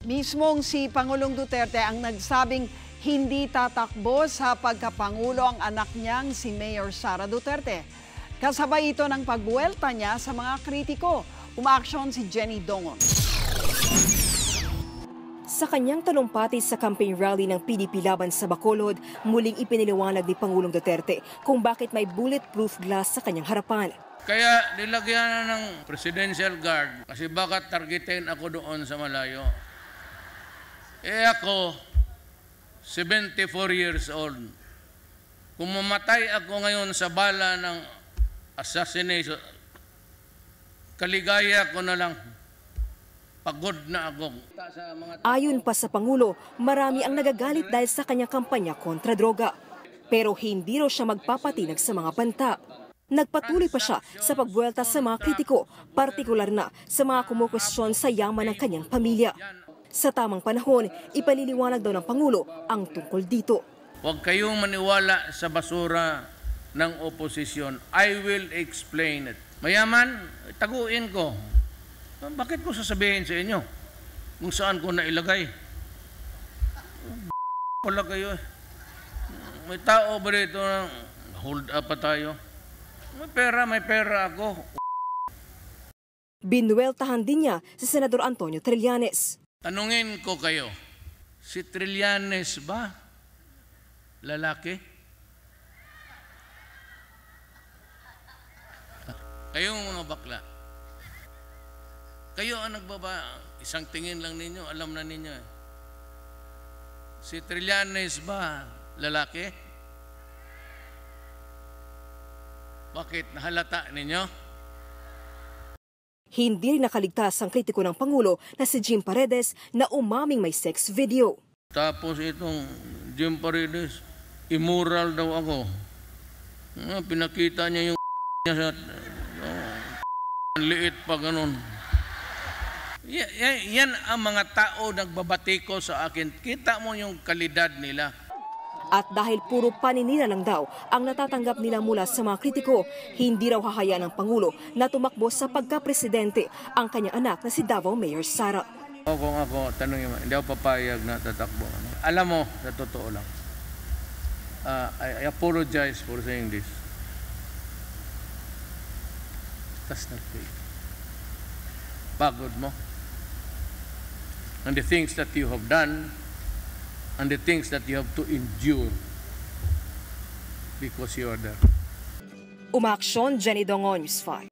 Mismong si Pangulong Duterte ang nagsabing hindi tatakbo sa pagkapangulo ang anak niyang si Mayor Sara Duterte. Kasabay ito ng pagbuwelta niya sa mga kritiko. Umaaksyon si Jenny Dongon. Sa kanyang talumpati sa campaign rally ng PDP laban sa Bacolod, muling ipiniliwanag ni Pangulong Duterte kung bakit may bulletproof glass sa kanyang harapan. Kaya nilagyan na ng Presidential Guard kasi baka targetin ako doon sa malayo. Ako, 74 years old. Kung mamatay ako ngayon sa bala ng assassination, kaligaya ko na lang. Pagod na ako. Ayon pa sa Pangulo, marami ang nagagalit dahil sa kanyang kampanya kontra droga. Pero hindi raw siya magpapatinag sa mga banta. Nagpatuloy pa siya sa pagbuwelta sa mga kritiko, partikular na sa mga kumukwestiyon sa yaman ng kanyang pamilya. Sa tamang panahon, ipaliliwanag daw ng Pangulo ang tungkol dito. Huwag kayong maniwala sa basura ng oposisyon. I will explain it. Mayaman, taguin ko. Bakit ko sasabihin sa inyo kung saan ko nailagay? Wala kayo. May tao ba dito na hold up pa tayo? May pera ako. Binuweltahan din niya si Senador Antonio Trillanes. Tanungin ko kayo, si Trillanes ba lalaki? Kayong mga bakla, kayo ang nagbaba, isang tingin lang ninyo, alam na ninyo. Si Trillanes ba lalaki? Bakit nahalata ninyo? Hindi rin nakaligtas ang kritiko ng Pangulo na si Jim Paredes na umaming may sex video. Tapos itong Jim Paredes, immoral daw ako. Pinakita niya yung niya sa liit pa ganun. Yan ang mga tao nagbabatiko sa akin. Kita mo yung kalidad nila. At dahil puro paninira lang daw ang natatanggap nila mula sa mga kritiko, hindi raw hahayaan ng Pangulo na tumakbo sa pagka-presidente ang kanyang anak na si Davao Mayor Sara. Kung ako, tanongin mo, hindi ako papayag na tatakbo. Alam mo, sa totoo lang, I apologize for saying this. That's not fair. Pagod mo. And the things that you have done, and the things that you have to endure because you are there. Umaaksyon, Jenny Dongon, News 5.